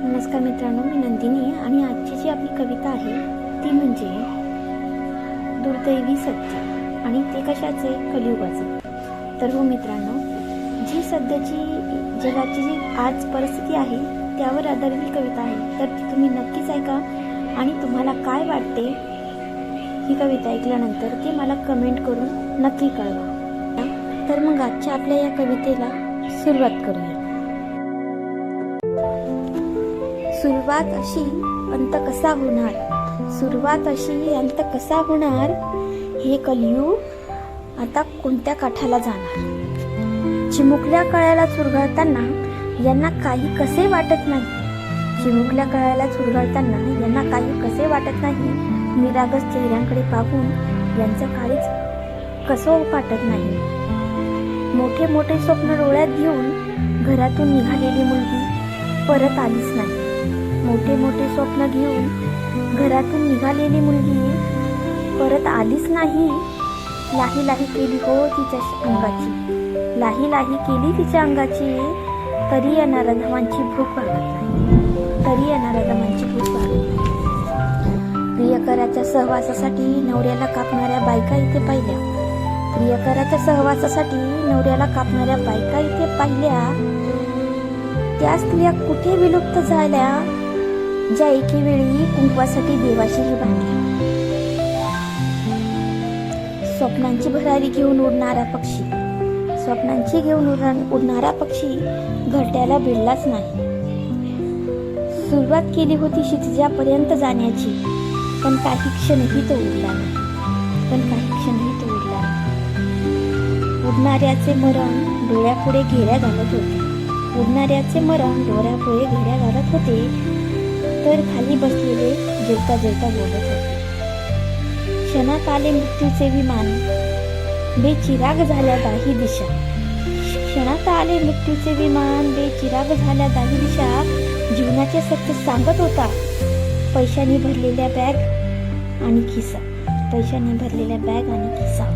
नमस्कार मित्रांनो, मी नंदिनी आणि आजची जी आपली कविता आहे ती म्हणजे दुर्दैवी सत्य आणि ते कशाचे, कलियुगाचे. तर हो मित्रांनो, जी सध्याची जगाची जी आज परिस्थिती आहे त्यावर आधारित ही कविता आहे. तर ती तुम्ही नक्कीच ऐका आणि तुम्हाला काय वाटते ही कविता ऐकल्यानंतर ते मला कमेंट करून नक्की कळवा. तर मग आजच्या आपल्या या कवितेला सुरुवात करूया. सुरुवात अशी अंत कसा होणार, सुरुवात अशी अंत कसा होणार, हे कलियुग आता कोणत्या काठाला जाणार. चिमुकल्या कळ्याला चुरगळताना यांना काही कसे वाटत नाही, चिमुकल्या कळ्याला चुरगळताना यांना काही कसे वाटत नाही. निरागस चेहऱ्यांकडे पाहून यांचं काळीच कसं पाटत नाही. मोठे मोठे स्वप्न डोळ्यात घेऊन घरातून निघालेली मुलगी परत आलीच नाही. मोठे मोठे स्वप्न घेऊन घरातून निघालेली मुलगी परत आलीच नाही. लाही लाही केली हो तिच्या अंगाची, लाही लाही केली तिच्या अंगाची, तरी या नराधमांची भूक भागत नाही, तरी या नराधमांची भूक भागत नाही. प्रियकराच्या सहवासासाठी नवऱ्याला कापणाऱ्या बायका इथे पाहिल्या, प्रियकराच्या सहवासासाठी नवऱ्याला कापणाऱ्या बायका इथे पाहिल्या. त्या स्त्रिया कुठे विलुप्त झाल्या, ज्या एके वेळी कुंकवासाठी देवाशीही बांधल्या. स्वप्नांची भरारी घेऊन उडणारा पक्षी, स्वप्नांची घेऊन उडणारा पक्षी घरट्याला भिडलाच नाही. सुरुवात केली होती क्षितिजापर्यंत जाण्याची, पण काही क्षणही तो उडला नाही, पण काही क्षणही तो उडला नाही. उडणाऱ्याचे मरण डोळ्यापुढे घेऱ्या घालत होते, उडणाऱ्याचे मरण डोळ्यापुढे घेऱ्या घालत होते, तर खाली बसलेले जेवता जेवता बोलत होते. क्षणात आले मृत्यूचे विमान, बेचिराग झाल्या दाही दिशा, क्षणात आले मृत्यूचे विमान, बेचिराग झाल्या दाही दिशा. जीवनाचे सत्य सांगत होता पैशाने भरलेल्या बॅग आणि खिसा, पैशाने भरलेल्या बॅग आणि खिसा.